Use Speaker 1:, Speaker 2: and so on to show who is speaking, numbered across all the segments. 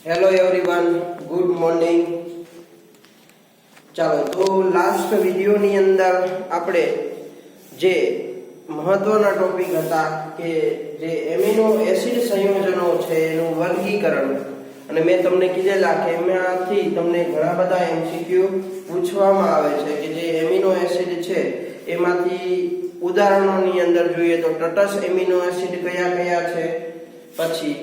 Speaker 1: Hello everyone, good morning. ચાલો, તો last વિડીયોની અંદર આપણે જે મહત્વના ટોપિક હતા કે જે એમિનો એસિડ સંયોજનો છે એનું વર્ગીકરણ, અને મેં તમને કીધેલા કે એમાંથી તમને ઘણા બધા એમસીક્યુ પૂછવામાં આવે છે કે જે એમિનો એસિડ છે એમાંથી ઉદાહરણોની અંદર જોઈએ તો તટસ્થ એમિનો એસિડ કયા કયા છે, પછી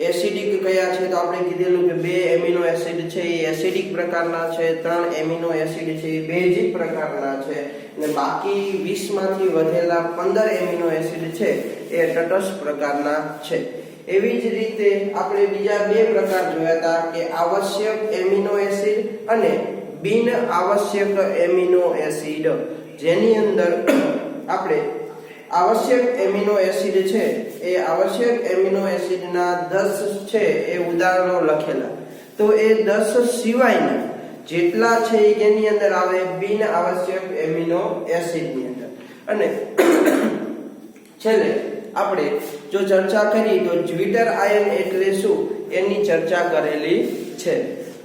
Speaker 1: એસિડિક કયા છે તો આપણે કીધેલું કે 2 એમિનો એસિડ છે એ એસિડિક પ્રકારના છે, 3 એમિનો એસિડ છે એ બેઝિક પ્રકારના છે, અને બાકી 20 માંથી વધેલા 15 એમિનો એસિડ છે એ તટસ્થ પ્રકારના છે. એવી જ રીતે આપણે બીજા 2 પ્રકાર જોયા હતા કે આવશ્યક એમિનો એસિડ અને બિન આવશ્યક એમિનો એસિડ, જેની અંદર આપણે આવશ્યક એમિનો એસિડ છે એ આવશ્યક એમિનો એસિડના 10 છે એ ઉદાહરણો લખેલા, તો એ 10 સિવાયના જેટલા છે એની અંદર આવે બિન આવશ્યક એમિનો એસિડની અંદર. અને છેલ્લે આપણે જો ચર્ચા કરી તો જ્વિટર આયન એટલે શું એની ચર્ચા કરેલી છે.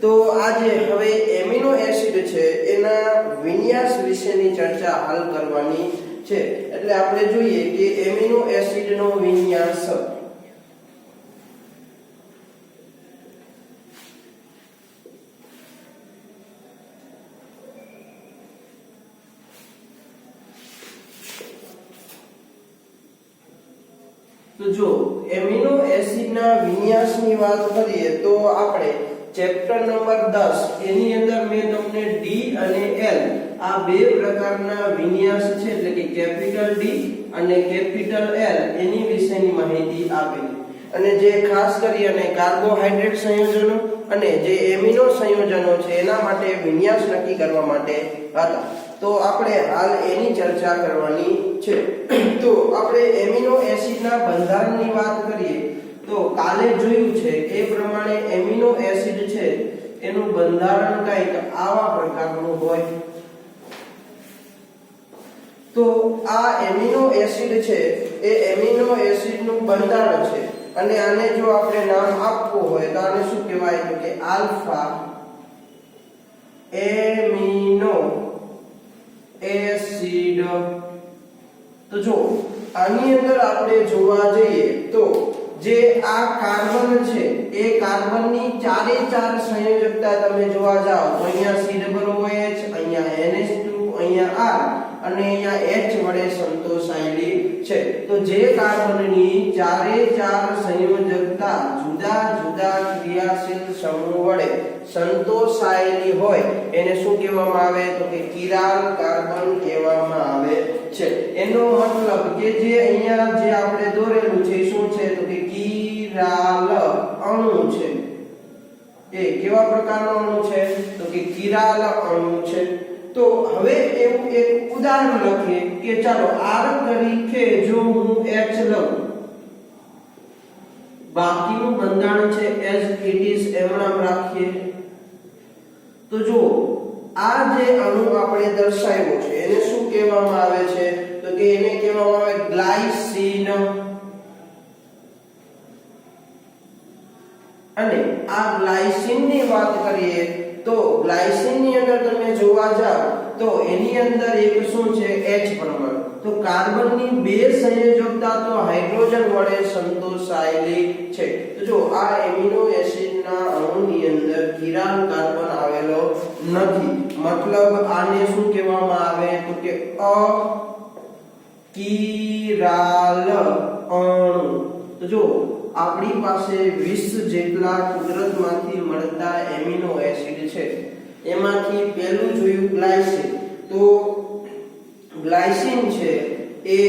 Speaker 1: તો આજે હવે એમિનો એસિડ છે એના વિન્યાસ વિશેની ચર્ચા હાલ કરવાની છે. એટલે આપણે જોઈએ કે એમિનો એસિડનો વિન્યાસ. તો જો એમિનો એસિડના વિન્યાસની વાત કરીએ તો આપણે ચેપ્ટર નંબર 10 એની અંદર મેં તમને ડી અને એલ આ 2 પ્રકારના વિન્યાસ છે, એટલે કે કેપિટલ ડી અને કેપિટલ એલ એની વિશેની માહિતી આપેલી, અને જે ખાસ કરી અને કાર્બોહાઈડ્રેટ સંયોજનો અને જે એમિનો સંયોજનો છે એના માટે વિન્યાસ નક્કી કરવા માટે હતા. તો આપણે હાલ એની ચર્ચા કરવાની છે. તો આપણે એમિનો એસિડના બંધારણની વાત કરીએ તો કાલે જોયું છે એ પ્રમાણે એમિનો એસિડ છે એનું બંધારણ કંઈક આવા પ્રકારનું હોય. તો આ એમિનો એસિડ છે એ એમિનો એસિડનું બંધારણ છે, અને આને જો આપણે નામ આપવું હોય તો આને શું કહેવાય તો કે આલ્ફા એમિનો એસિડ. તો જો આની અંદર આપણે જોવા જઈએ તો જે આ કાર્બન છે એ કાર્બનની 4 સંયોજકતા તમે જોવા જાઓ તો અહીંયા COOH, અહીંયા NH2, અહીંયા R અને અહીંયા H વડે સંતોષાયેલી છે. તો જે કાર્બનની 4 સંયોજકતા જુદા જુદા ક્રિયાશીલ સમૂહ વડે સંતોષાયેલી હોય એને શું કહેવામાં આવે તો કે કિરાલ કાર્બન કહેવામાં આવે છે. એનો મતલબ કે જે અહીંયા જે આપણે દોરેલું છે શું છે તો કે કિરાલ અણુ છે. એ કેવા પ્રકારનો અણુ છે તો કે કિરાલ અણુ છે. તો હવે એવું એક ઉદાહરણ લખીએ કે ચાલો R તરીકે જો હું H લઉં, બાકીનું બંધારણ છે as it is એમ નામ રાખીએ. તો જો આ જે અણુ આપણે દર્શાવ્યો છે એને શું કહેવામાં આવે છે તો કે એને કહેવામાં આવે ગ્લાયસીન. અને આ ગ્લાયસીન ની વાત કરીએ તો ગ્લાયસીન ની અંદર તમે જોવા જાવ તો એની અંદર એક શું છે H પરમાણુ. તો કાર્બનની 2 સંયોજકતા તો હાઇડ્રોજન વડે સંતોષાયેલી છે. તો જો આ એમિનો એસિડના અણુની અંદર કિરાલ કાર્બન આવેલો નથી, મતલબ આને શું કહેવામાં આવે તો કે અકિરાલ અણુ. તો જો આપણી પાસે 20 જેટલા કુદરતમાંથી મળતા એમિનો એસિડ છે, એમાંથી પહેલું જોયું ગ્લાયસીન. તો ગ્લાયસીન છે એ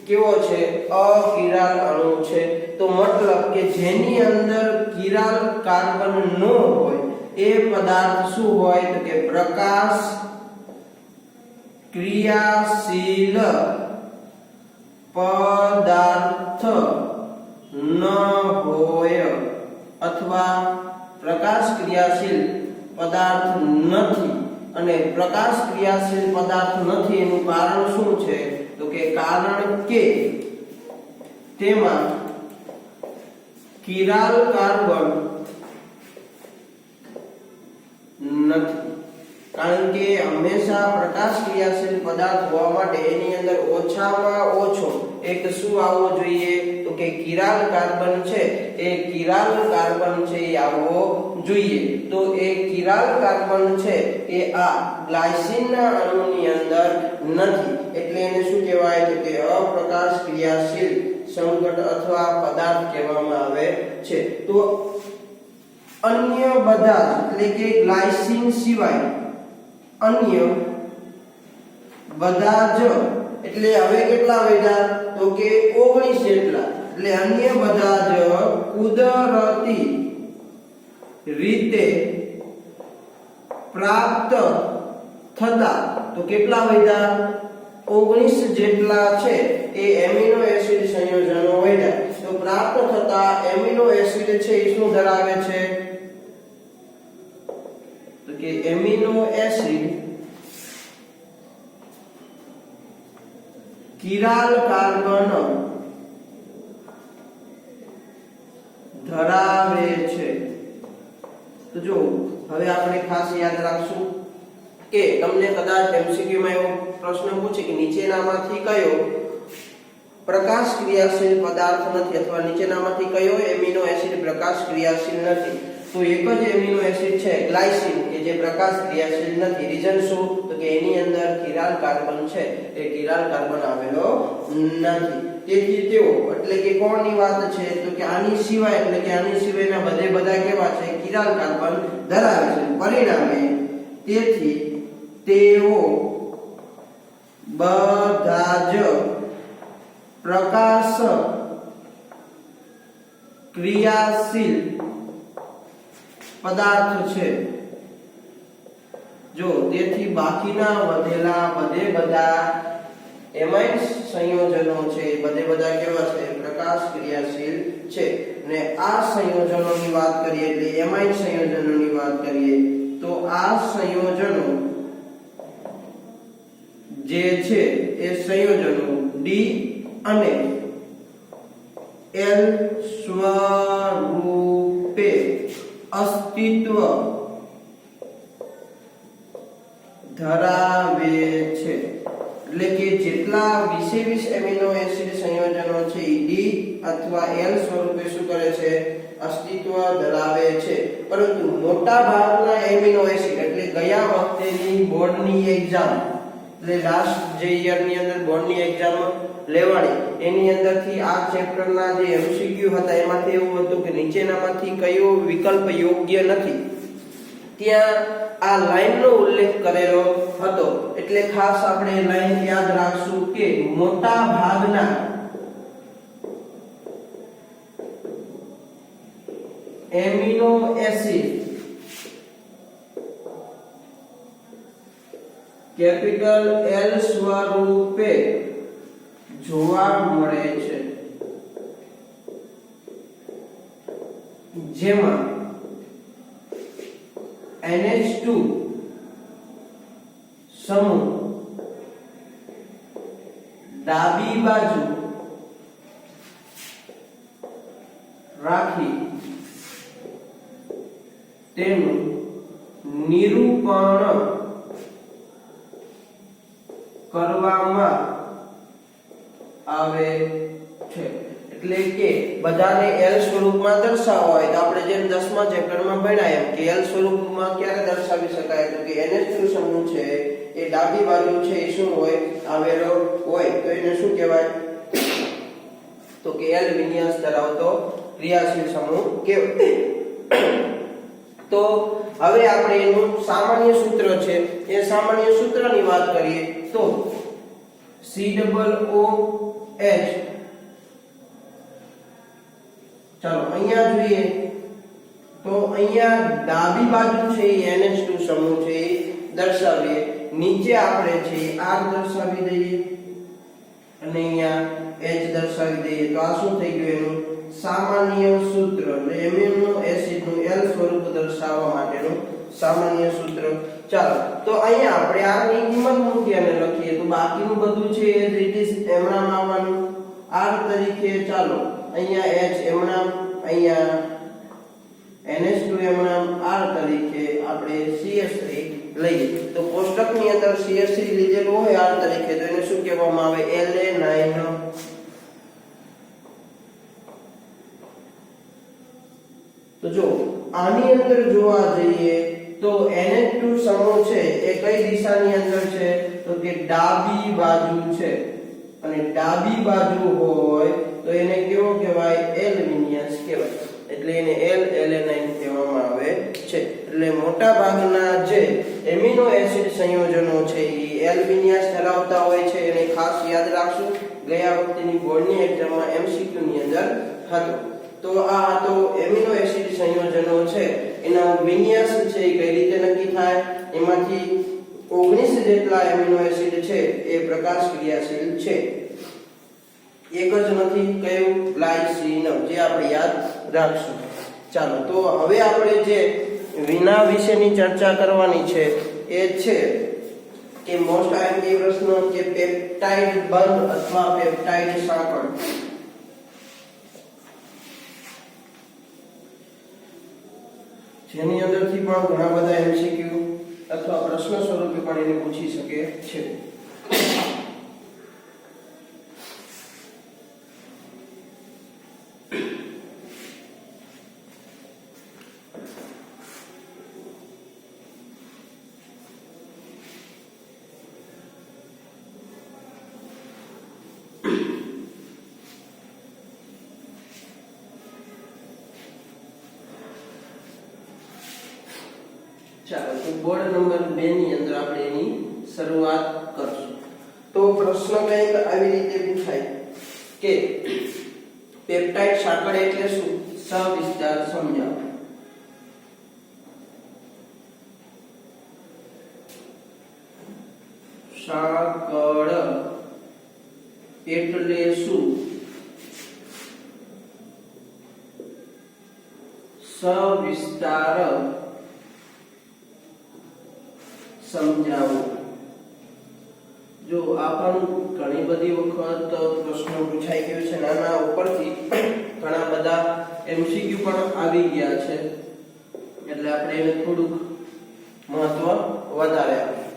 Speaker 1: કેવો છે અકિરાલ અણુ છે. તો મતલબ કે જેની અંદર કિરાલ કાર્બન ન હોય એ પદાર્થ શું હોય તો કે પ્રકાશ ક્રિયાશીલ પદાર્થ ન હોય, અથવા પ્રકાશ ક્રિયાશીલ પદાર્થ નથી. અને પ્રકાશ ક્રિયાશીલ પદાર્થ નથી એનું કારણ શું છે તો કે કારણ કે તેમાં કિરાલ કાર્બન નથી, કારણ કે હંમેશા પ્રકાશ ક્રિયાશીલ પદાર્થ હોવા માટે એની અંદર ઓછામાં ઓછો એક શું આવવો જોઈએ તો કે કિરાલ કાર્બન છે, એ કિરાલ કાર્બન છે એ આવવો જોઈએ. તો એ કિરાલ કાર્બન છે એ આ ગ્લાયસીનના અણુની અંદર નથી, એટલે એને શું કહેવાય છે કે અપ્રકાશ ક્રિયાશીલ સંઘટન અથવા પદાર્થ કહેવામાં આવે છે. તો અન્ય બધા એટલે કે ગ્લાયસીન સિવાય અન્ય બધા જ એટલે હવે કેટલા વધ્યા તો કે 19 જેટલા, એટલે અન્ય બધા જ કુદરતી રીતે પ્રાપ્ત થતા તો કેટલા વધ્યા 19 જેટલા છે એ એમિનો એસિડ સંયોજનો વધ્યા. તો પ્રાપ્ત થતા એમિનો એસિડ છે એ શું ધરાવે છે તો કે એમિનો એસિડ કિરાલ કાર્બન ધરાવે છે. તો જો હવે આપણે ખાસ યાદ રાખશું કે તમને કદાચ એમસીક્યુ માં એવો પ્રશ્ન પૂછે કે નીચેનામાંથી કયો પ્રકાશ ક્રિયાશીલ પદાર્થ નથી અથવા નીચેનામાંથી કયો એમિનો એસિડ પ્રકાશ ક્રિયાશીલ નથી, તો એક જ એમિનો એસિડ છે ગ્લાયસીન કે જે પ્રકાશ ક્રિયાશીલ નથી. રીઝન શું તો કે એની અંદર કિરાલ કાર્બન છે એ કિરાલ કાર્બન આવેલો નથી. તેથી તેઓ એટલે કે કોણની વાત છે તો કે આની સિવાય એટલે કે આની સિવાયના બધે બધા કેવા છે કિરાલ કાર્બન ધરાવે છે. પરિણામે તેથી તેઓ બધા જ પ્રકાશ ક્રિયાશીલ પદાર્થ છે. જો તેથી બાકીના વધેલા બધે બધા એમાઇન સંયોજનો છે બધે બધા કેવા છે પ્રકાશ ક્રિયાશીલ છે. ને આ સંયોજનોની વાત કરીએ એટલે એમાઇન સંયોજનોની વાત કરીએ તો આ સંયોજનો જે છે એ સંયોજનો ડી અને એલ સ્વરૂપે અસ્તિત્વ ધરાવે છે. એટલે કે જેટલા 20 એમિનો એસિડ સંયોજનો છે એ ડી અથવા એલ સ્વરૂપે શું કરે છે અસ્તિત્વ ધરાવે છે. પરંતુ મોટા ભાગના એમિનો એસિડ એટલે ગયા વખતેની બોર્ડની એક્ઝામ એટલે લાસ્ટ જે યરની અંદર બોર્ડની એક્ઝામ લેવાણી એની અંદરથી આ ચેપ્ટરના જે એમસીક્યુ હતા એમાંથી એવું હતું કે નીચેનામાંથી કયો વિકલ્પ યોગ્ય નથી, ત્યાં આ લાઈનનો ઉલ્લેખ કરેલો હતો. એટલે ખાસ આપણે લાઈન યાદ રાખશું કે મોટા ભાગના એમિનો એસિડ કેપિટલ એલ સ્વરૂપે જોવા મળે છે, જેમાં NH2 સમૂહ ડાબી બાજુ રાખી તેનું નિરૂપણ કરવામાં આવે છે. એટલે કે બધાને L સ્વરૂપમાં દર્શાવવા હોય તો આપણે જેમ 10મા ચેપ્ટરમાં ભણ્યા એમ કે L સ્વરૂપમાં ક્યારે દર્શાવી શકાય તો કે NH2 સમૂહ છે એ ડાબી બાજુ છે એ શું હોય આવેલો હોય તો એને શું કહેવાય તો કે L વિન્યાસ ધરાવતો ક્રિયાશીલ સમૂહ કહેવાય. તો હવે આપણે એનું સામાન્ય સૂત્ર છે એ સામાન્ય સૂત્રની વાત કરીએ તો COOH ચાલો અહીંયા જોઈએ તો અહીંયા ડાબી બાજુ છે એ NH2 સમૂહ છે એ દર્શાવીએ, નીચે આપણે છે R દર્શાવી દઈએ અને અહીંયા H દર્શાવી દઈએ તો આ શું થઈ ગયું એનું સામાન્ય સૂત્ર એટલે એમિનો એસિડનું L સ્વરૂપ દર્શાવવા માટેનું સામાન્ય સૂત્ર. ચાલો તો અહીંયા આપણે R ની કિંમત મૂકી અને લખીએ તો બાકીનું બધું છે એ ઇટ ઇઝ એમનામ આવવાનું R તરીકે. ચાલો અહીંયા H એમનામ, અહીંયા NH2 એમનામ, R તરીકે આપણે CH3 લઈએ તો કોષ્ટકની અંદર CH3 લીધેલું હોય R તરીકે તો એને શું કહેવામાં આવે La9 તો જો આની અંદર જોવા જઈએ તો NH2 સમૂહ છે એ કઈ દિશાની અંદર છે તો કે ડાબી બાજુ છે અને ડાબી બાજુ હોય તો એને કેવો કહેવાય L વિન્યાસ કહેવાય એટલે એને La9 કહેવામાં આવે છે એટલે મોટા ભાગના જે એમિનો એસિડ સંયોજનો છે એ L વિન્યાસ ધરાવતા હોય છે એને ખાસ યાદ રાખશું ગયા વખતેની બોર્ડની એક્ઝામમાં MCQ ની અંદર હતો તો આ તો એમિનો એસિડ સંયોજનો છે એના વિન્યાસ છે એ કઈ રીતે નક્કી થાય એમાંથી 19 જેટલા એમિનો એસિડ છે એ પ્રકાશ ક્રિયાશીલ છે એક જ નથી કયું ગ્લાયસીન જે આપણે યાદ રાખશું ચાલો તો હવે આપણે જે વિના વિશેની ચર્ચા કરવાની છે એ છે કે મોસ્ટ આઈએમપી પ્રશ્ન કે પેપ્ટાઇડ બંધ અથવા પેપ્ટાઇડ સાંકળ જેની અંદરથી પણ ઘણા બધા MCQ અથવા પ્રશ્ન સ્વરૂપે પણ એને પૂછી શકે છે ચાલો તો બોર્ડ નંબર 2 ની અંદર આપણે એની શરૂઆત કરશું તો પ્રશ્ન કંઈક આવી રીતે પૂછાય કે પેપ્ટાઇડ સાંકળ એટલે શું સવિસ્તાર સમજાવો સાંકળ એટલે શું સવિસ્તાર સમજાવો જો આ પણ ઘણી બધી વખત પ્રશ્નો પૂછાઈ ગયો છે નાના ઉપરથી ઘણા બધા MCQ પણ આવી ગયા છે એટલે આપણે એને થોડુંક મહત્વ વધારે આપીએ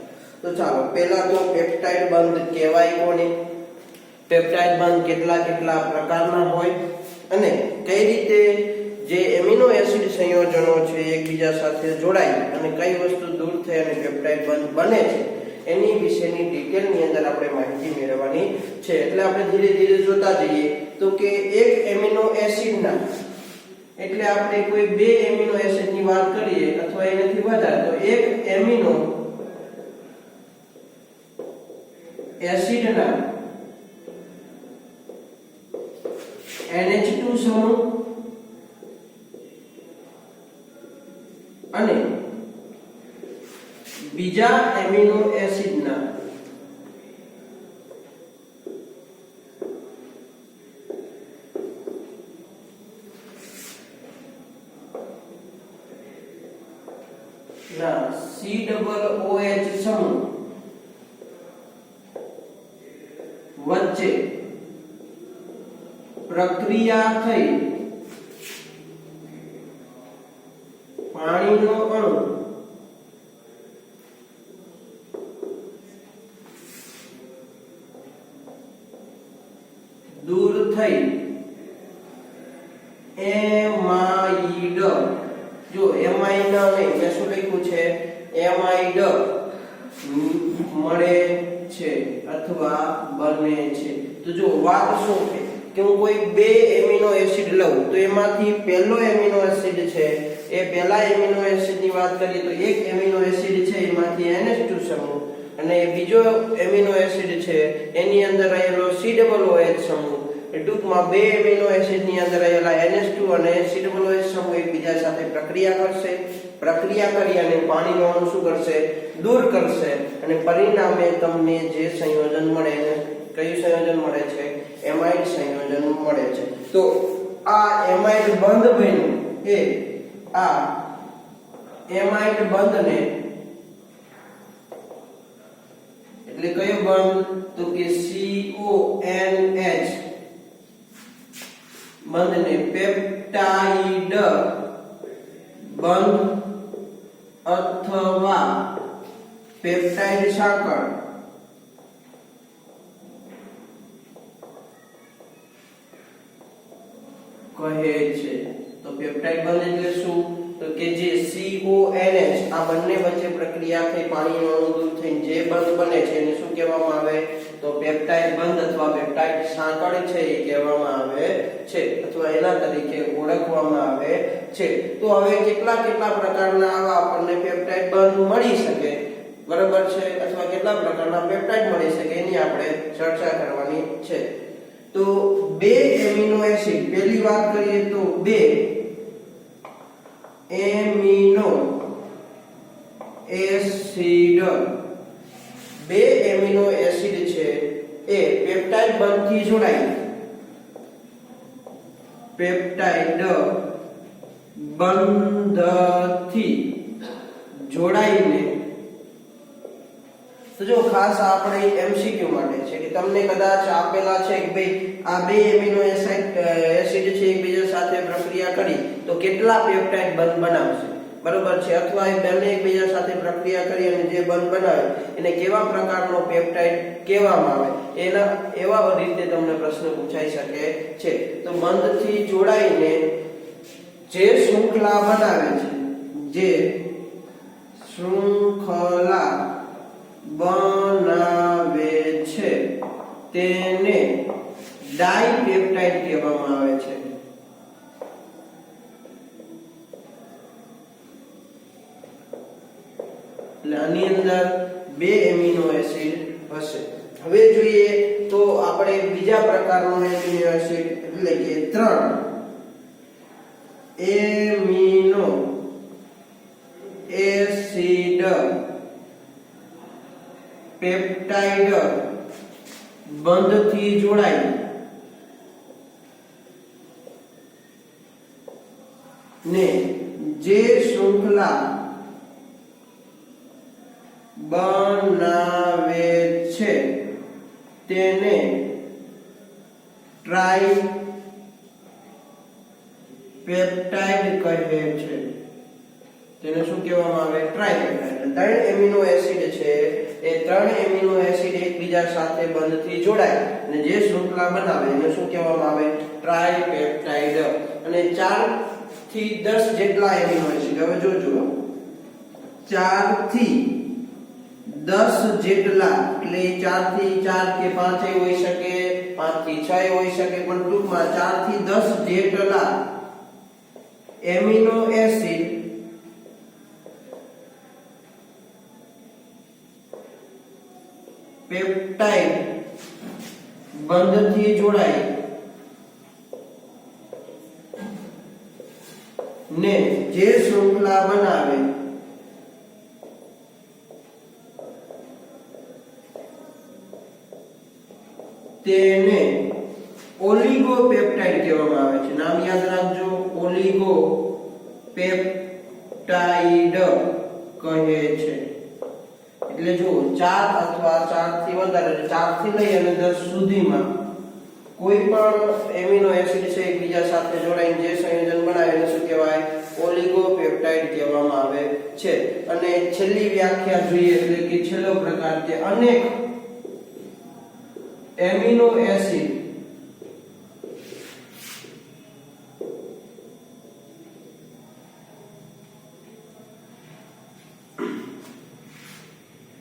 Speaker 1: તો ચાલો પહેલા તો પેપ્ટાઇડ બંધ કહેવાય કોને પેપ્ટાઇડ બંધ કેટલા કેટલા પ્રકારના હોય અને કઈ રીતે જે એમિનો એસિડ સંયોજનો છે એકબીજા સાથે જોડાય અને કઈ વસ્તુ દૂર થઈ અને પેપ્ટાઇડ બંધ બને છે એની વિશેની ડિટેલની અંદર આપણે માહિતી મેળવવાની છે એટલે આપણે ધીરે ધીરે જોતા જઈએ તો કે એક એમિનો એસિડના એટલે આપણે કોઈ બે એમિનો એસિડની વાત કરીએ અથવા એનાથી વધારે તો એક એમિનો એસિડના NH2 સમૂહ અને બીજા એમિનો એસિડના COOH સમૂહ વચ્ચે પ્રક્રિયા થઈ પાણીનો અણુ દૂર થઈ એમાઇડ જો એમાઇડ નહીં મેં શું લખ્યું છે એમાઇડ મળે છે અથવા બને છે તો જો વાત શું છે કે હું કોઈ બે એમિનો એસિડ લઉં તો એમાંથી પહેલો એમિનો એસિડ છે એ પહેલા એમિનો એસિડની વાત કરીએ તો એક એમિનો એસિડ છે એમાંથી NH2 સમૂહ અને બીજો એમિનો એસિડ છે એની અંદર રહેલો COOH સમૂહ ટૂંકમાં બે એમિનો એસિડની અંદર રહેલા NH2 અને COOH સમૂહ એકબીજા સાથે પ્રક્રિયા કરશે પ્રક્રિયા કરી અને પાણીનો અણુ શું કરશે દૂર કરશે અને પરિણામે તમને જે સંયોજન મળે એને કયું સંયોજન મળે છે એમાઇડ સંયોજન મળે છે તો આ એમાઇડ બંધ બન્યું એ આ એમાઇડ બંધને એટલે કયો બંધ તો કે CONH બંધને પેપ્ટાઇડ બંધ અથવા પેપ્ટાઇડ સાંકળ કહે છે. તો પેપ્ટાઇડ બંધ એટલે શું? તો કે જે CONH આ બંને વચ્ચે પ્રક્રિયા થઈ પાણીનો અણુ દૂર થઈને જે બંધ બને છે એને શું કહેવામાં આવે? તો પેપ્ટાઇડ બંધ અથવા પેપ્ટાઇડ સાંકળ છે એ કહેવામાં આવે છે અથવા એના તરીકે ઓળખવામાં આવે છે. તો હવે કેટલા પ્રકારના આવા આપણને પેપ્ટાઇડ બંધ મળી શકે, બરાબર છે, અથવા કેટલા પ્રકારના પેપ્ટાઇડ મળી શકે એની આપણે ચર્ચા કરવાની છે. તો બે એમિનો એસિડ, પહેલી વાત કરીએ તો બે એમિનો એસિડ છે એ પેપ્ટાઇડ બંધથી જોડાય, પેપ્ટાઇડ બંધથી જોડાઈને. તો જો ખાસ આપણે એમસીક્યુ માટે છે કે તમને કદાચ આપેલા છે કે ભાઈ આ બે એમિનો એસિડ છે એકબીજા સાથે પ્રક્રિયા કરી તો કેટલા પેપ્ટાઇડ બંધ બનાવશે, બરોબર છે, અથવા એ બંને એકબીજા સાથે પ્રક્રિયા કરી અને જે બંધ બનાવે એને કેવા પ્રકારનો પેપ્ટાઇડ કહેવામાં આવે, એના એવા રીતે તમને પ્રશ્ન પૂછાઈ શકે છે. તો બંધથી જોડાઈને જે શૃંખલા બનાવે છે, જે શૃંખલા બનાવે છે તેને ડાઈપેપ્ટાઇડ કહેવામાં આવે છે. એટલે આની અંદર બે એમિનો એસિડ હશે. હવે જોઈએ તો આપણે બીજા પ્રકારનો એમિનો એસિડ એટલે કે 3 એમિનો એસિડ પેપ્ટાઇડ બંધથી જોડાય ને જે શૃંખલા બનાવે છે તેને ટ્રાઈપેપ્ટાઇડ કહે છે. તેને શું કહેવામાં આવે? ટ્રાઈપેપ્ટાઇડ. ત્રણ એમિનો એસિડ છે એ ત્રણ એમિનો એસિડ એકબીજા સાથે બંધથી જોડાય અને જે શૃંખલા બનાવે એને શું કહેવામાં આવે? ટ્રાઈપેપ્ટાઇડ. અને 4 થી 10 જેટલા એમિનો એસિડ, હવે જોજો 4 થી 10 જેટલા, એટલે 4 થી 4 કે 5 હોઈ શકે, 5 થી 6 હોઈ શકે, પણ ટૂંકમાં 4 થી 10 જેટલા એમિનો એસિડ પેપ્ટાઇડ બંધથી જોડાય ને જે શૃંખલા બનાવે તેને ઓલિગોપેપ્ટાઇડ કહેવામાં આવે છે. નામ યાદ રાખજો, ઓલિગોપેપ્ટાઇડ કહે છે. એટલે જો 4 અથવા 4 થી વધારે, 4 થી લઈ અને 10 સુધીમાં કોઈ પણ એમિનો એસિડ છે એકબીજા સાથે જોડાઈને જે સંયોજન બનાવે એને શું કહેવાય? ઓલિગોપેપ્ટાઇડ કહેવામાં આવે છે. અને છેલ્લી વ્યાખ્યા જોઈએ એટલે કે છેલ્લો પ્રકાર કે અનેક એમિનો એસિડ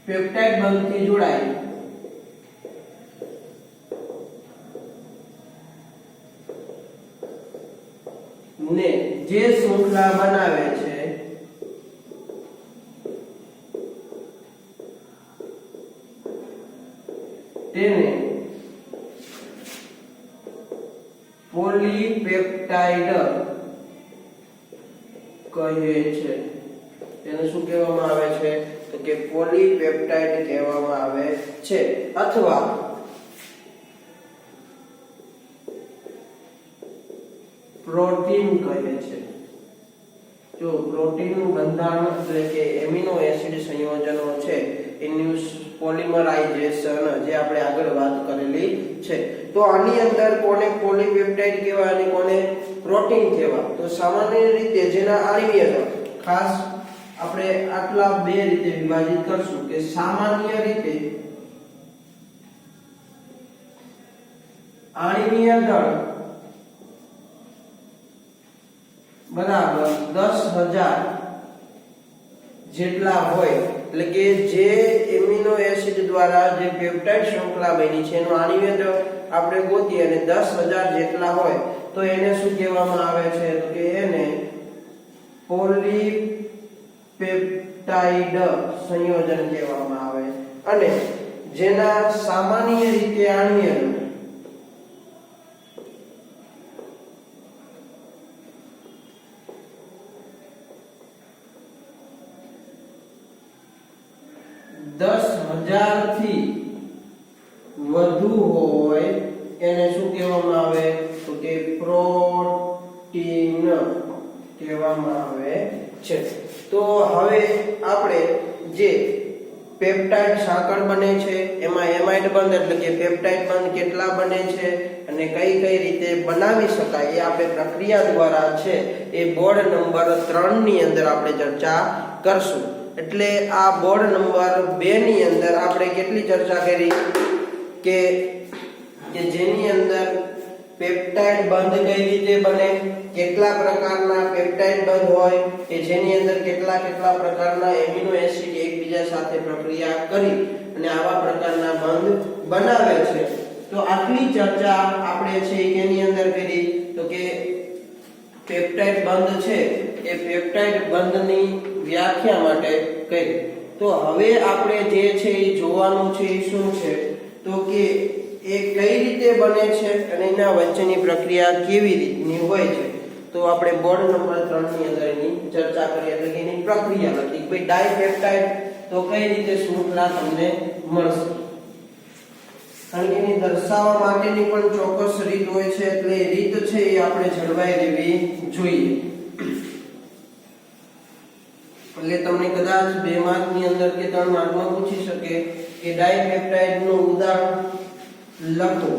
Speaker 1: પેપ્ટાઇડ બંધથી જોડાય ને જે શૃંખલા બનાવે છે તેને પોલીપેપ્ટાઇડ કહે છે. તેને શું કહેવામાં આવે છે? તો કે પોલીપેપ્ટાઇડ કહેવામાં આવે છે. અથવા પ્રોટીન કહે છે. જો પ્રોટીનનું બંધારણ એટલે કે એમિનો એસિડ સંયોજનો છે એનું પોલિમરાઇઝેશન જે આપણે આગળ વાત કરેલી છે. તો આની અંદર કોને પોલીપેપ્ટાઇડ કહેવાય અને કોને પ્રોટીન કહેવાય? તો સામાન્ય રીતે જેના આરબીએસ ખાસ આપણે આટલા બે રીતે વિભાજિત કરશું કે સામાન્ય રીતે આણ્વીય દળ બરાબર 10,000 જેટલા હોય, એટલે કે જે એમિનો એસિડ દ્વારા જે પેપ્ટાઇડ શૃંખલા બની છે એનું આણ્વીય દળ આપણે ગોતીએ અને 10,000 જેટલા હોય તો એને શું કહેવામાં આવે છે? તો કે એને પોલીપેપ્ટાઇડ સંયોજન કહેવામાં આવે. અને જેના સામાન્ય રીતે આણ્વીય દળ 10,000 થી વધુ હોય એને શું કહેવામાં આવે? તો કે પ્રોટીન કહેવામાં આવે છે. તો હવે આપણે જે પેપ્ટાઇડ સાંકળ બને છે એમાં એમાઇડ બંધ એટલે કે પેપ્ટાઇડ બંધ કેટલા બને છે અને કઈ કઈ રીતે બનાવી શકાય એ આપણે પ્રક્રિયા દ્વારા છે એ બોર્ડ નંબર 3 ની અંદર આપણે ચર્ચા કરશું. એટલે આ બોર્ડ નંબર 2 ની અંદર આપણે કેટલી ચર્ચા કરી કે જેની અંદર પેપ્ટાઇડ બંધ કઈ રીતે બને, કેટલા પ્રકારના પેપ્ટાઇડ બંધ હોય કે જેની અંદર કેટલા કેટલા પ્રકારના એમિનો એસિડ એકબીજા સાથે પ્રક્રિયા કરી અને આવા પ્રકારના બંધ બનાવે છે. તો આટલી ચર્ચા આપણે છે કેની અંદર કરી? તો કે પેપ્ટાઇડ બંધ છે એ પેપ્ટાઇડ બંધની વ્યાખ્યા માટે કરી. તો હવે આપણે જે છે એ જોવાનું છે એ શું છે? તો કે એ કઈ રીતે બને છે અને એના વચ્ચેની પ્રક્રિયા કેવી રીતની હોય છે. તો આપણે બોર્ડ નંબર 3 ની અંદર એની ચર્ચા કરીએ એટલે કે એની પ્રક્રિયા લખી. ભાઈ ડાયપેપ્ટાઇડ તો કઈ રીતે શૃંખલા તમને મળશે, કારણ કે એની દર્શાવવા માટેની પણ ચોક્કસ રીત હોય છે, એટલે એ રીત છે એ આપણે જળવાઈ રહેવી જોઈએ. એટલે તમને કદાચ 2 માર્ક ની અંદર કે 3 માર્ક માં પૂછી શકે કે ડાયપેપ્ટાઇડ નું ઉદાહરણ લખો,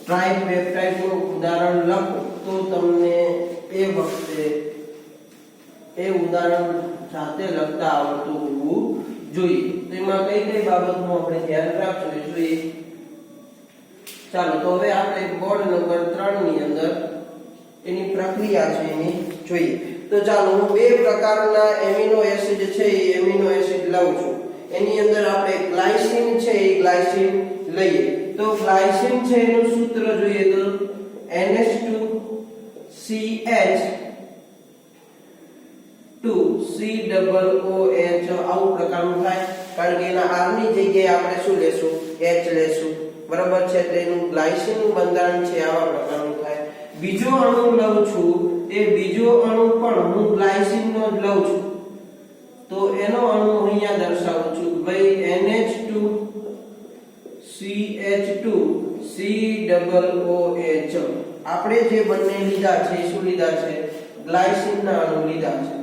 Speaker 1: ટ્રાઇપેપ્ટાઇડ નું ઉદાહરણ લખો, તો તમને એ વખતે એ ઉદાહરણ સાથે લખતા આવડતું હોવું જોઈએ. તો એમાં કઈ કઈ બાબતનું આપણે ધ્યાન રાખવું જોઈએ. ચાલો તો હવે આપણે બોર્ડ નંબર 3 ની અંદર એની પ્રક્રિયા છે એની જોઈએ. તો ચાલો હું 2 પ્રકારના એમિનો એસિડ છે એ એમિનો એસિડ લઉં છું. એની અંદર આપણે ગ્લાયસિન છે એ ગ્લાયસિન લઈએ. તો ગ્લાયસિન છે એનું સૂત્ર જોઈએ તો NH2CH2COOH આવું પ્રકારનું થાય, કારણ કે એના R ની જગ્યાએ આપણે શું લેશું? H લેશું. બરાબર છે? એટલે એનું ગ્લાયસિન નું બંધારણ છે આવા પ્રકારનું થાય. બીજો અણુ લઉં છું, એ બીજો અણુ પણ હું ગ્લાયસિન નો જ લઉં છું. તો એનો અણુ અહીંયા દર્શાવું છું ભાઈ NH2CH2COOH. આપણે જે બંને લીધા છે શું લીધા છે? ગ્લાયસિન ના અણુ લીધા છે.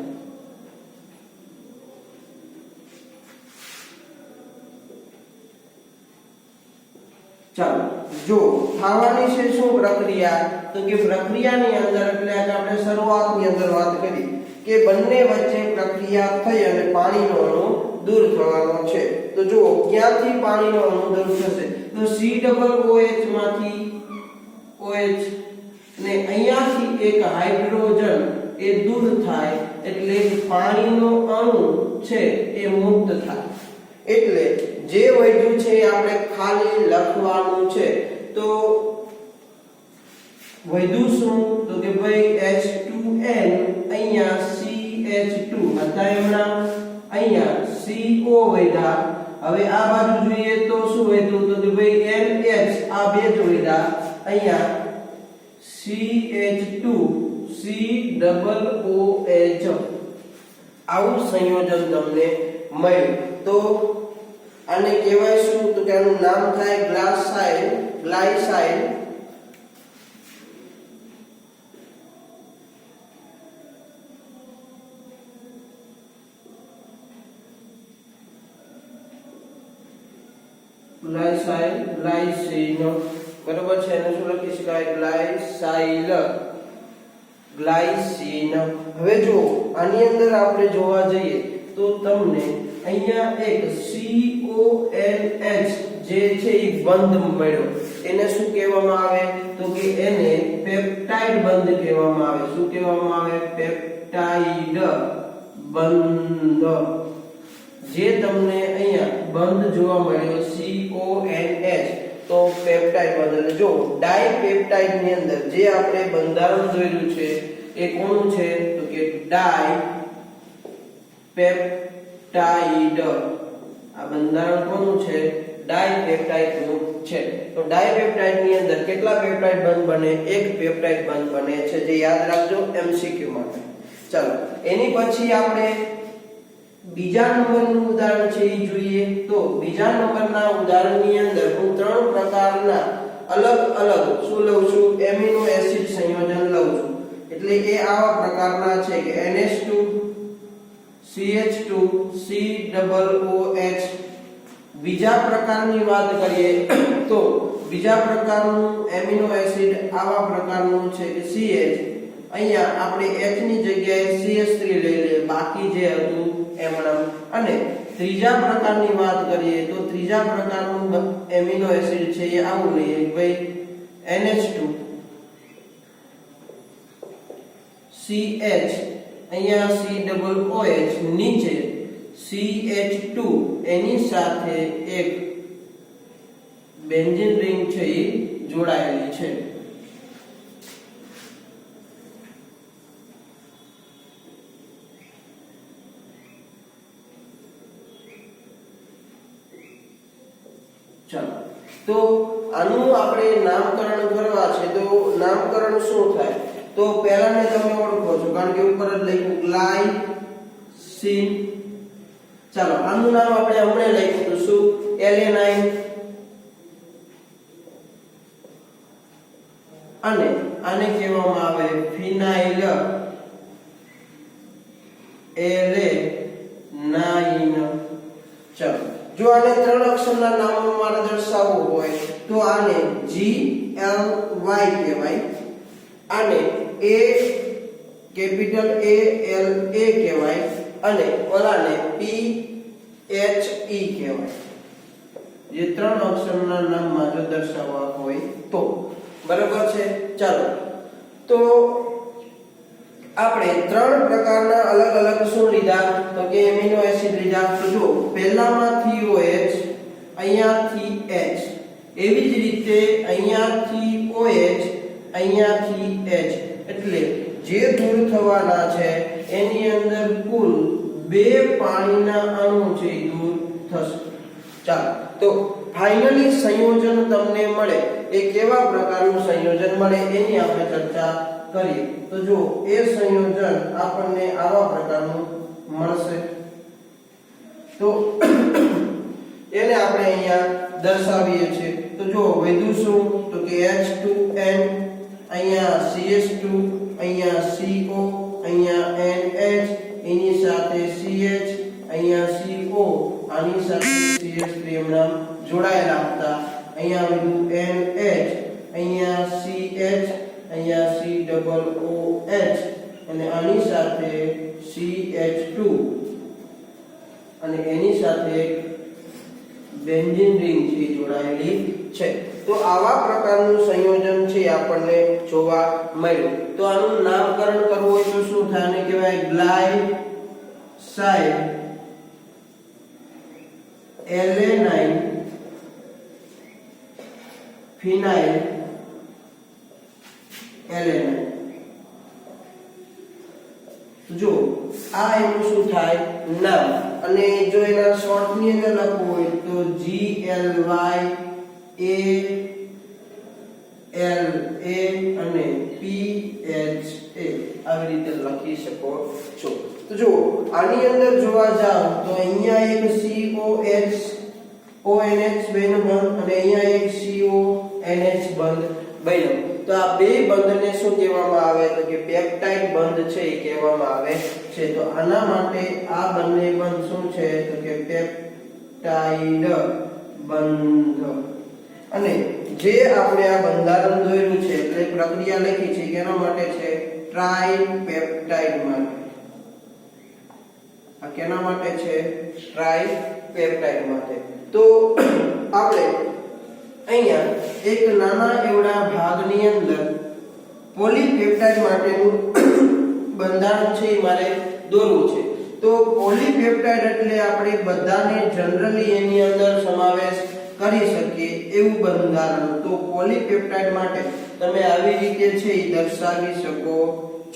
Speaker 1: ચાલો જો થવાની છે શું પ્રક્રિયા? તો કે પ્રક્રિયાની અંદર એટલે આપણે શરૂઆતની અંદર વાત કરી કે બંને વચ્ચે પ્રક્રિયા થઈ અને પાણીનો અણુ દૂર થવાનો છે. તો જો ક્યાંથી પાણીનો અણુ દૂર થશે? તો COOH માંથી OH ને અહીંયાથી એક હાઇડ્રોજન એ દૂર થાય એટલે પાણીનો અણુ છે એ મુક્ત થાય. એટલે જે વધ્યું છે એ આપણે ખાલી લખવાનું છે. તો વધ્યું શું? તો કે ભાઈ H2N અહીંયા CH2 હતા એમના, અહીંયા CO વધ્યા. હવે આ બાજુ જોઈએ તો શું વધ્યું? તો કે ભાઈ NH આ બે જ વધ્યા, અહીંયા CH2COOH આવું સંયોજન તમને મળ્યું. તો આને કહેવાય શું? તો કે આનું નામ થાય ગ્લાયસાઇલ. ગ્લાયસીન બરોબર છે? એને શું લખી શકાય? ગ્લાયસીન. હવે જો આની અંદર આપણે જોવા જઈએ તો તમને અહીંયા એક CONH જે છે એ બંધ મળ્યો. એને શું કહેવામાં આવે તો કે એને પેપ્ટાઇડ બંધ કહેવામાં આવે. શું કહેવામાં આવે? પેપ્ટાઇડ બંધ. જે તમને અહીંયા બંધ જોવા મળ્યો CONH તો પેપ્ટાઇડ બંધ. જો ડાઇપેપ્ટાઇડ ની અંદર જે આપણે બંધારણ જોયું છે એ કોનું છે તો કે ડાઇપેપ્ટાઇડ. આ બંધારણ કોનું છે? ડાઇપેપ્ટાઇડ નું છે. તો ડાઇપેપ્ટાઇડ ની અંદર કેટલા પેપ્ટાઇડ બંધ બને? એક પેપ્ટાઇડ બંધ બને છે, જે યાદ રાખજો MCQ માટે. ચાલો એની પછી આપણે બીજા નંબરનું ઉદાહરણ છે એ જોઈએ. તો બીજા નંબરના ઉદાહરણની અંદર હું 3 પ્રકારના અલગ અલગ શું લઉં છું? એમિનો એસિડ સંયોજન લઉં છું. એટલે એ આવા પ્રકારના છે કે NH2 CH2 COOH. બીજા પ્રકારની વાત કરીએ તો બીજા પ્રકારનું એમિનો એસિડ આવા પ્રકારનું છે કે CH. અહીંયા આપણે H ની જગ્યાએ CH3 લઈ લઈએ, બાકી જે હતું એમણે. અને ત્રીજા પ્રકારની વાત કરીએ તો ત્રીજા પ્રકારનું એમિનો એસિડ છે એ આવું લઈએ ભાઈ NH2 CH, અહીંયા COOH, નીચે CH2, એની સાથે એક બેન્ઝીન રિંગ છે એ જોડાયેલી છે. ચાલો તો આનું આપણે નામકરણ કરવા છે. તો નામકરણ શું થાય? તો પહેલાને તમે ઓળખો છો કારણ કે ઉપર જ લખ્યું ગ્લાયસીન. ચાલો આનું નામ આપણે હમણાં લખ્યું તો શું? એલેનાઇન. અને આને કહેવામાં આવે ફિનાઇલ એલેનાઇન. ચાલો જો આને 3 અક્ષરના નામમાં મારે દર્શાવવું હોય તો આને GLY કહેવાય, આને A કેપિટલ ALA કહેવાય, અને ઓલાને PHE કહેવાય. જે 3 અક્ષરના નામમાં જો દર્શાવવા હોય તો બરાબર છે. ચાલો તો આપણે 3 પ્રકારના અલગ અલગ શું લીધા તો કે એમિનો એસિડ લીધા. તો જો પહેલામાંથી OH, અહીંયાથી H, એવી જ રીતે અહીંયાથી OH, અહીંયાથી H. એટલે જે દૂર થવાના છે એની અંદર કુલ 2 પાણીના અણુ છે દૂર થશે. ચાલો તો ફાઇનલી સંયોજન તમને મળે એ કેવા પ્રકારનું સંયોજન મળે એની આપણે ચર્ચા કરીએ. તો જો એ સંયોજન આપણને આવા પ્રકારનું મળશે. તો એને આપણે અહીંયા દર્શાવીએ છીએ. તો જો વધુ શું તો કે H2N, અહીંયા CH2, અહીંયા CO, અહીંયા NH, એની સાથે CH, અહીંયા CO, આની સાથે CH3 એમના જોડાયેલા હતા. અહીંયા વધુ NH, અહીંયા CH, અહીંયા COOH, અને આની સાથે CH2, અને એની સાથે બેન્ઝીન રિંગ છે જોડાયેલી છે. તો આવા પ્રકારનું સંયોજન છે આપણને જોવા મળ્યું. તો આનું નામકરણ કરવું હોય તો શું થાય? આને કહેવાય ગ્લાયસાઇડ એલેનાઇન ફિનાઇલ એલેનાઇન. જો આ એનું શું થાય? નામ. અને જો એના શોર્ટ ની અંદર લખવું હોય તો GLY અને PHA આવી રીતે લખી શકો છો. તો જો આની અંદર જોવા જાવ તો અહીંયા એક COONH બન્યો બંધ, અને અહીંયા એક CONH બંધ બન્યો. તો આ બે બંધને શું કહેવામાં આવે તો કે પેપ્ટાઇડ બંધ છે એ કહેવામાં આવે છે. તો આના માટે આ બંને બંધ શું છે તો કે પેપ્ટાઇડ બંધ. અને જે આપણે આ બંધારણ દોર્યું છે એટલે પ્રક્રિયા લખી છે એના માટે છે ટ્રાઇપેપ્ટાઇડ માટે. આ કેના માટે છે? ટ્રાઇપેપ્ટાઇડ માટે. તો આપણે અહીંયા એક નાના એવડા ભાગની અંદર પોલીપેપ્ટાઇડ માટેનું બંધારણ છે એ મારે દોરવું છે. તો પોલીપેપ્ટાઇડ એટલે આપણે બધાને જનરલી એની અંદર સમાવેશ કરી શકીએ એવું બંધારણ. તો પોલીપેપ્ટાઇડ માટે તમે આવી રીતે છે એ દર્શાવી શકો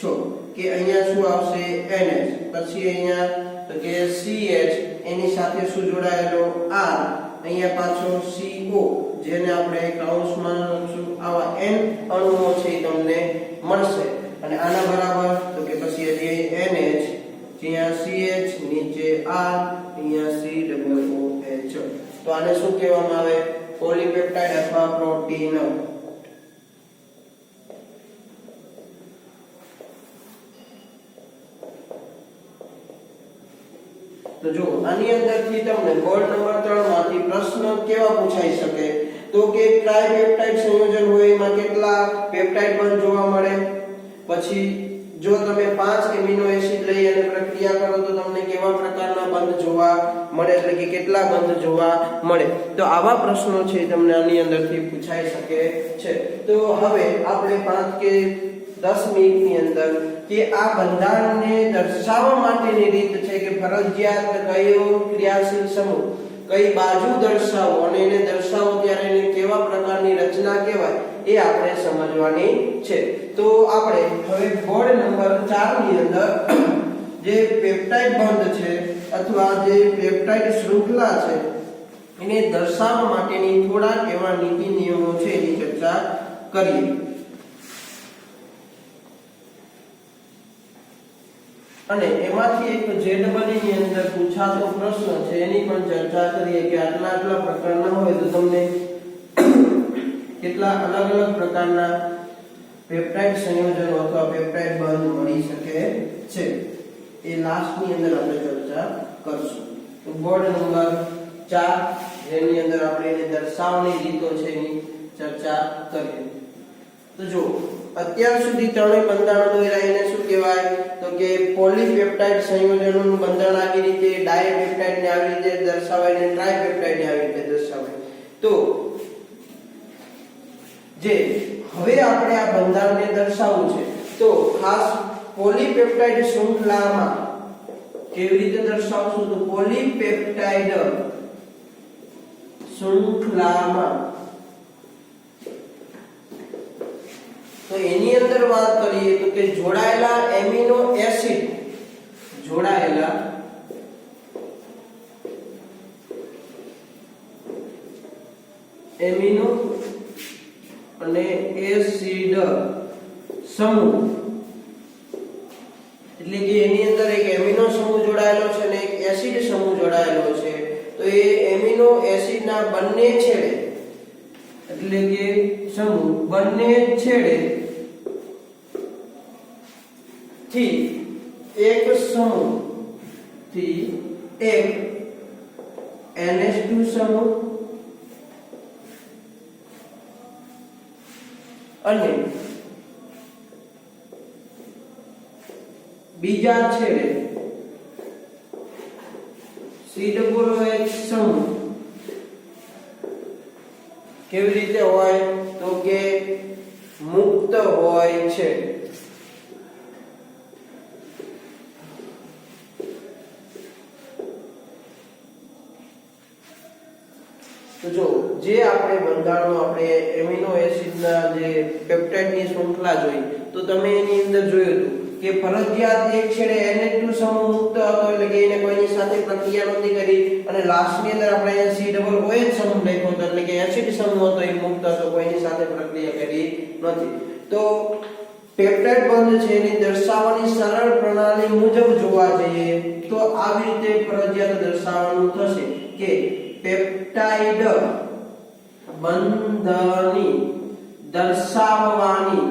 Speaker 1: છો કે અહીંયા શું આવશે? NH, પછી અહીંયા તો કે CH, એની સાથે શું જોડાયેલો? R, અહીંયા પાછો CO, જેને આપણે કૌંસમાં લખશું. આવા N અણુઓ છે એ તમને મળશે. અને આના બરાબર તો કે પછી NH, અહીંયા CH, નીચે R, અહીંયા COOH. તો આને શું કહેવામાં આવે? પોલીપેપ્ટાઇડ અથવા પ્રોટીન. તો જો આની અંદરથી તમને બોર્ડ નંબર 3 માંથી પ્રશ્ન કેવા પૂછાઈ શકે? તો કે ટ્રાઇપેપ્ટાઇડ સંયોજન હોય એમાં કેટલા પેપ્ટાઇડ બંધ જોવા મળે? પછી જો તમે 5 એમિનો એસિડ લઈ અને પ્રક્રિયા કરો તો તમને કેવા પ્રકારના બંધ જોવા મળે, એટલે કે કેટલા બંધ જોવા મળે? તો આવા પ્રશ્નો છે તમને આની અંદરથી પૂછાઈ શકે છે. તો હવે આપણે 5 કે 10 મિનિટની અંદર કે આ બંધારણને દર્શાવવા માટેની રીત છે કે ફરજિયાત કયો ક્રિયાશીલ સમૂહ કઈ બાજુ દર્શાવો અને એને દર્શાવો ત્યારે એને કેવા પ્રકારની રચના કહેવાય એ આપણે સમજવાની છે. તો આપણે હવે બોર્ડ નંબર 4 ની અંદર જે પેપ્ટાઇડ બંધ છે અથવા જે પેપ્ટાઇડ શૃંખલા છે એને દર્શાવવા માટેની થોડાક એવા નીતિ નિયમો છે એની ચર્ચા કરીએ. અને એમાંથી એક ZEE ની અંદર પૂછાતો પ્રશ્ન છે એની પણ ચર્ચા કરીએ કે આટલા પ્રકારના હોય તો તમને કેટલા અલગ અલગ પ્રકારના પેપ્ટાઇડ સંયોજનો અથવા પેપ્ટાઇડ બંધ મળી શકે છે. એ લાસ્ટ ની અંદર આપણે ચર્ચા કરશું. તો બોર્ડ નંબર 4 જેની અંદર આપણે એને દર્શાવવાની રીતો છે એની ચર્ચા કરીએ. તો જો અત્યાર સુધી ત્રણેય બંધારણ દોર્યા એને શું કહેવાય? તો કે પોલીપેપ્ટાઇડ સંયોજનોનું બંધારણ આવી રીતે, ડાયપેપ્ટાઇડ ને આવી રીતે દર્શાવાય અને ટ્રાઇપેપ્ટાઇડ ને આવી રીતે દર્શાવાય. તો જે હવે આપણે આ બંધારણને દર્શાવવું છે તો ખાસ પોલીપેપ્ટાઇડ શૃંખલામાં કેવી રીતે દર્શાવશું? તો પોલીપેપ્ટાઇડ શૃંખલામાં તો એની અંદર વાત કરીએ તો કે જોડાયેલા એમિનો એસિડ અને એસિડ સમૂહ, એટલે કે એની અંદર એક એમિનો સમૂહ જોડાયેલો છે અને એક એસિડ સમૂહ જોડાયેલો છે. તો એ એમિનો એસિડના બંને છેડે, એટલે કે સમૂહ બંને છેડે થી એક સમૂહ થી એક NH2 સમૂહ અને બીજા છેડે COOH સમૂહ કેવી રીતે હોય? તો કે મુક્ત હોય છે. તો જો જે આપણે બંધારણો આપણે એમિનો એસિડના જે પેપ્ટાઇડની શૃંખલા જોઈ તો તમે એની અંદર જોયું હતું કે ફરજિયાત એક છેડે NH2 સમૂહ મુક્ત હતો, એટલે કે એને કોઈની સાથે પ્રક્રિયા નહોતી કરી, અને લાસ્ટની અંદર આપણે અહીંયા COOH સમૂહ લખ્યો હતો, એટલે કે એસિડ સમૂહ હતો એ મુક્ત હતો, કોઈની સાથે પ્રક્રિયા કરી નથી. તો પેપ્ટાઇડ બંધ છે એની દર્શાવવાની સરળ પ્રણાલી મુજબ જોવા જઈએ તો આવી રીતે ફરજિયાત દર્શાવવાનું થશે કે પેપ્ટાઇડ બંધની દર્શાવવાની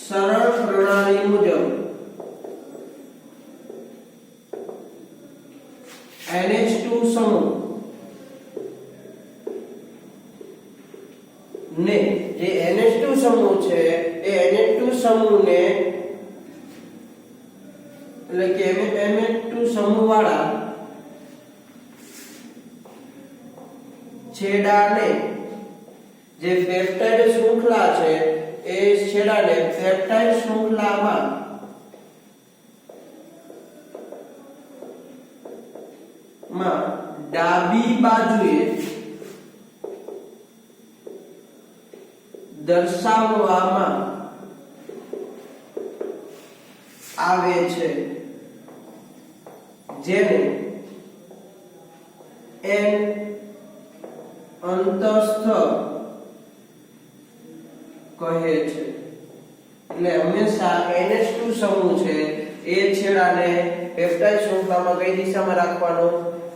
Speaker 1: સરળ પ્રણાલી મુજબ NH2 સમૂહ ને જે NH2 સમૂહ છે એ NH2 સમૂહને એટલે કે Mn2 સમૂહવાળા છેડાને જે પેપ્ટાઇડ શૃંખલા છે એ છેડાને પેપ્ટાઇડ શૃંખલામાં ડાબી બાજુએ દર્શાવવામાં આવે છે, જેને n અંતસ્થ કહે છે. એટલે હંમેશા NH2 સમૂહ છે એ છેડાને પેપ્ટાઇડ શૃંખલામાં કઈ દિશામાં રાખવાનો?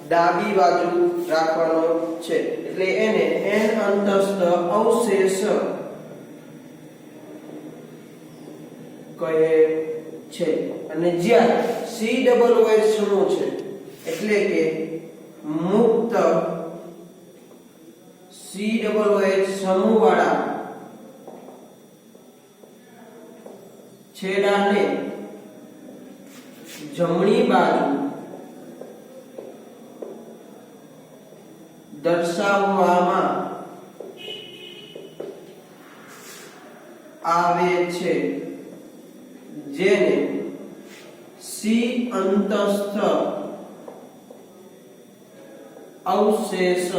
Speaker 1: ડાબી બાજુ રાખવાનો છે. એટલે એને n અંતસ્થ અવશેષ કહે છે. અને જ્યાં COOH સમૂહ છે એટલે કે મુક્ત COOH સમૂહવાળા છેડાને જમણી બાજુ દર્શાવવામાં આવે છે, જેને C અંતસ્થ અવશેષ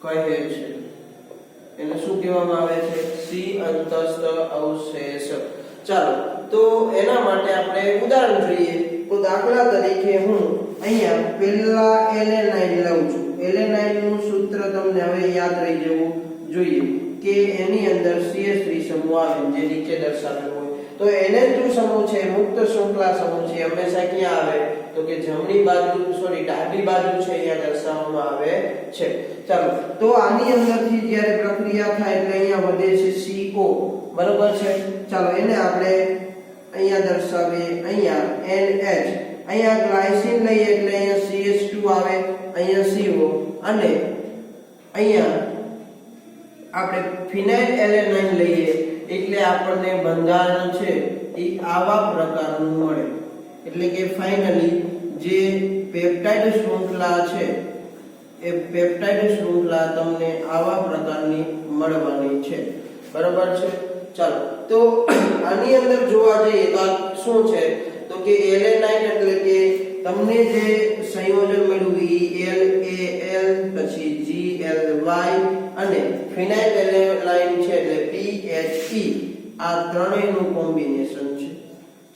Speaker 1: કહે છે. એને શું કહેવામાં આવે છે? C અંતસ્થ અવશેષ. ચાલો તો એના માટે આપણે ઉદાહરણ જોઈએ. તો દાખલા તરીકે હું અહીંયા પહેલા એલેનાઇન લઉં છું. એલેનાઇન નું સૂત્ર તમને હવે યાદ રહી જવું જોઈએ કે એની અંદર CH3 સમૂહ આવે જે નીચે દર્શાવેલો હોય. તો NH2 સમૂહ છે મુક્ત શૃંખલા સમૂહ છે, હંમેશા ક્યાં આવે? તો કે જમણી બાજુ ડાબી બાજુ છે અહીંયા દર્શાવવામાં આવે છે. ચાલો તો આની અંદરથી જ્યારે પ્રક્રિયા થાય એટલે અહીંયા વધે છે CO, બરોબર છે. ચાલો એને આપણે અહીંયા દર્શાવીએ. અહીંયા NH, અહીંયા ગ્લાયસીન લઈએ એટલે અહીંયા CH2 આવે, અહીંયા CO, અને અહીંયા આપણે ફિનાઇલ એલેનાઇન લઈએ એટલે આપણને બંધારણ છે એ આવા પ્રકારનું મળે. એટલે કે ફાઇનલી જે પેપ્ટાઇડ શૃંખલા છે એ પેપ્ટાઇડ શૃંખલા તમને આવા પ્રકારની મળવાની છે, બરાબર છે. ચાલો તો આની અંદર જોવા જઈએ તો શું છે? તો કે એલેનાઇન એટલે કે તમને જે સંયોજન મળ્યું EL AL પછી GLY અને ફિનાઇલ એલેનાઇન છે એટલે PHE, આ ત્રણેયનું કોમ્બિનેશન છે.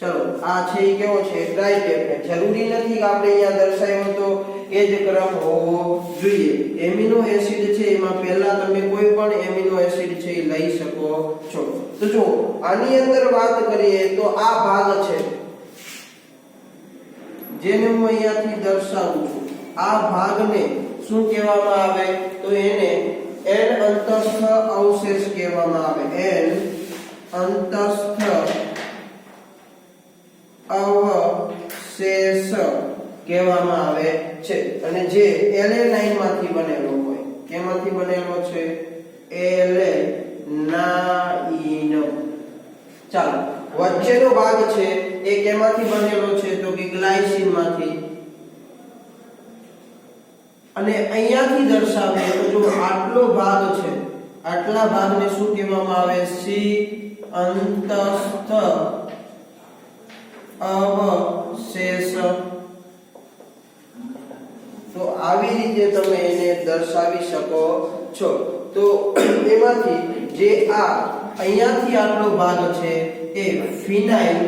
Speaker 1: ચલો આ છે એ કેવો છે? ટ્રાઇપેપ્ટાઇડ. જરૂરી નથી કે આપણે અહીંયા દર્શાવ્યો તો એ જ ક્રમ હોવો જોઈએ. એમિનો એસિડ છે એમાં પહેલા તમે કોઈ પણ એમિનો એસિડ છે એ લઈ શકો છો. તો જો આની અંદર વાત કરીએ તો આ ભાગ છે જેને હું અહીંયાથી દર્શાવું છું, આ ભાગને શું કહેવામાં આવે? તો એને n અંતસ્થ અવશેષ કહેવામાં આવે. n અંતસ્થ અવશેષ કહેવામાં આવે છે. અને જે એલેનાઇન માંથી બનેલો હોય, કેમાંથી બનેલો છે? એલેનાઇન. ચાલો વચ્ચેનો ભાગ છે એ કેમાંથી બનેલો છે? તો કે ગ્લાયસીન માંથી. અને અહીંયાથી દર્શાવે તો જો આટલો ભાગ છે, આટલા ભાગને શું કહેવામાં આવે? C અંતસ્થ અવશેષ. તો આવી રીતે તમે એને દર્શાવી શકો છો. તો એમાંથી જે આ અહીંયાથી આટલો ભાગ છે એ ફિનાઇલ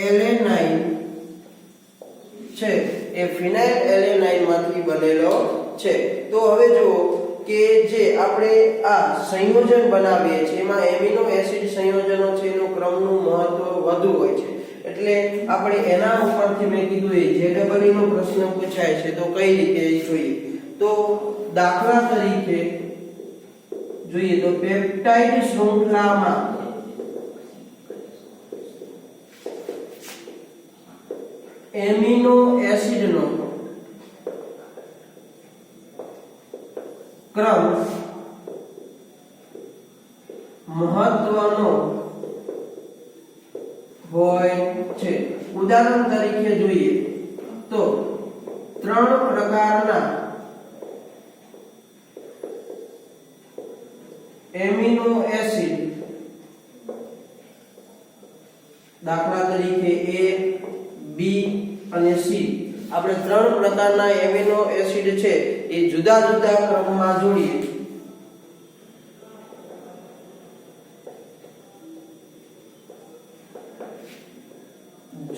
Speaker 1: એલેનાઇન છે, એ ફિનાઇલ એલેનાઇન માંથી બનેલો છે. તો હવે જુઓ કે જે આપણે આ સંયોજન બનાવીએ છીએ એમાં એમિનો એસિડ સંયોજનો છે એનું ક્રમનું મહત્વ વધુ હોય છે. એટલે આપણે એના ઉપરથી મેં કીધું એ JEE નો પ્રશ્ન પૂછાય છે તો કઈ રીતે જોઈએ? તો દાખલા તરીકે જોઈએ તો પેપ્ટાઇડ શૃંખલામાં એમિનો એસિડનો ક્રમ મહત્વનો હોય છે. ઉદાહરણ તરીકે જોઈએ તો 3 પ્રકારના એમિનો એસિડ, દાખલા તરીકે A, B અને C, આપણે 3 પ્રકારના એમિનો એસિડ છે એ જુદા જુદા ક્રમમાં જોડીએ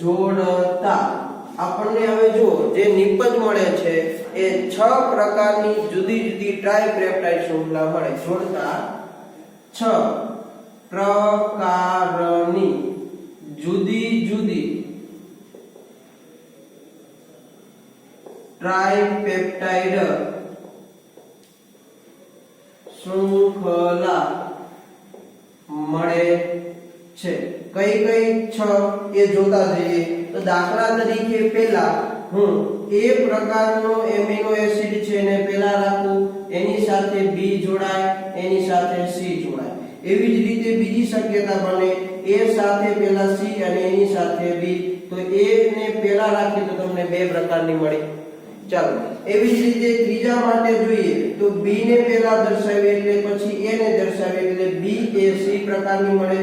Speaker 1: જોડતા આપણને હવે જો જે નિપજ મળે છે એ 6 પ્રકારની જુદી જુદી ટ્રાઇપેપ્ટાઇડ શૃંખલા મળે. જોડતા 6 પ્રકારની જુદી જુદી ટ્રાઇપેપ્ટાઇડ શૃંખલા મળે છે. કઈ કઈ 6 એ જોતા જઈએ તો દાખલા તરીકે પહેલા હું A પ્રકારનો એમિનો એસિડ છે એને પહેલા રાખું, એની સાથે B જોડાય, એની સાથે C જોડાય. એવી જ રીતે બીજી શક્યતા બને A સાથે પહેલા C અને એની સાથે B, તો A ને પહેલા રાખી તો તમને 2 પ્રકારની મળી. ચાલો એવી જ રીતે ત્રીજા માટે જોઈએ તો B ને પહેલા દર્શાવીએ એટલે પછી A ને દર્શાવીએ એટલે B એ C પ્રકારની મળે.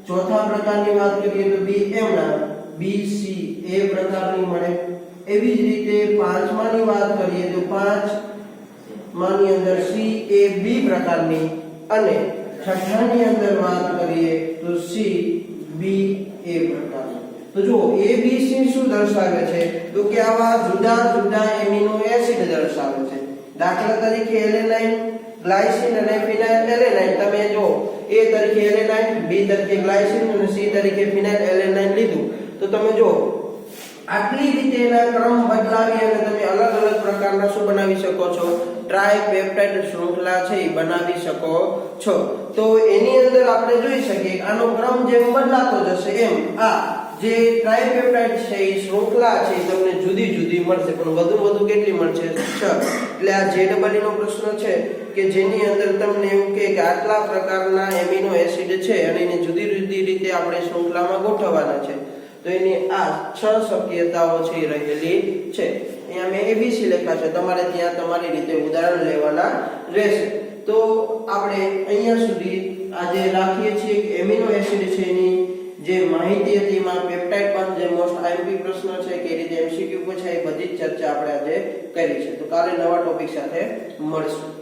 Speaker 1: ચોથા પ્રકારની વાત કરીએ તો B એમના B C A પ્રકારની મળે. એવી જ રીતે પાંચમાની વાત કરીએ તો 5 માની અંદર C A B પ્રકારની અને છઠ્ઠાની અંદર વાત કરીએ તો C B A પ્રકારની. તો જો A B C શું દર્શાવે છે તો કે આવા જુદા જુદા એમિનો એસિડ દર્શાવે છે. દાખલા તરીકે એલેનાઇન, ગ્લાયસિન અને ફિનાઇલ એલેનાઇન, તમે જો A તરીકે એલેનાઇન, B તરીકે ગ્લાયસિન અને C તરીકે ફિનાઇલ એલેનાઇન લીધું તો તમે જો આટલી રીતે એના ક્રમ બદલાવી અને તમે અલગ અલગ પ્રકારના શું બનાવી શકો છો, ટ્રાઇપેપ્ટાઇડ શૃંખલા છે એ બનાવી શકો છો. તો એની અંદર આપણે જોઈ શકીએ આનો ક્રમ જેમ બદલાતો જશે એમ આ જે ટ્રાઇપેપ્ટાઇડ છે એ શૃંખલા છે તમને જુદી જુદી મળશે, પણ વધુ કેટલી મળશે? 6. એટલે આ JEE નો પ્રશ્ન છે કે જેની અંદર તમને એવું કે આટલા પ્રકારના એમિનો એસિડ છે અને એને જુદી જુદી રીતે આપણે શૃંખલામાં ગોઠવવાના છે, તો એની આ 6 શક્યતાઓ છે રહેલી છે. અહીંયા મેં ABC લખ્યા છે, તમારે ત્યાં તમારી રીતે ઉદાહરણ લેવાના રહેશે. તો આપણે અહીંયા સુધી આજે રાખીએ છીએ કે એમિનો એસિડ છે એની જે માહિતી હતી એમાં પેપ્ટાઇડ પણ જે મોસ્ટ આઈએમપી પ્રશ્ન છે કે રીતે MCQ પૂછાય એ બધી જ ચર્ચા આપણે આજે કરી છે. તો કાલે નવા ટોપિક સાથે મળશું.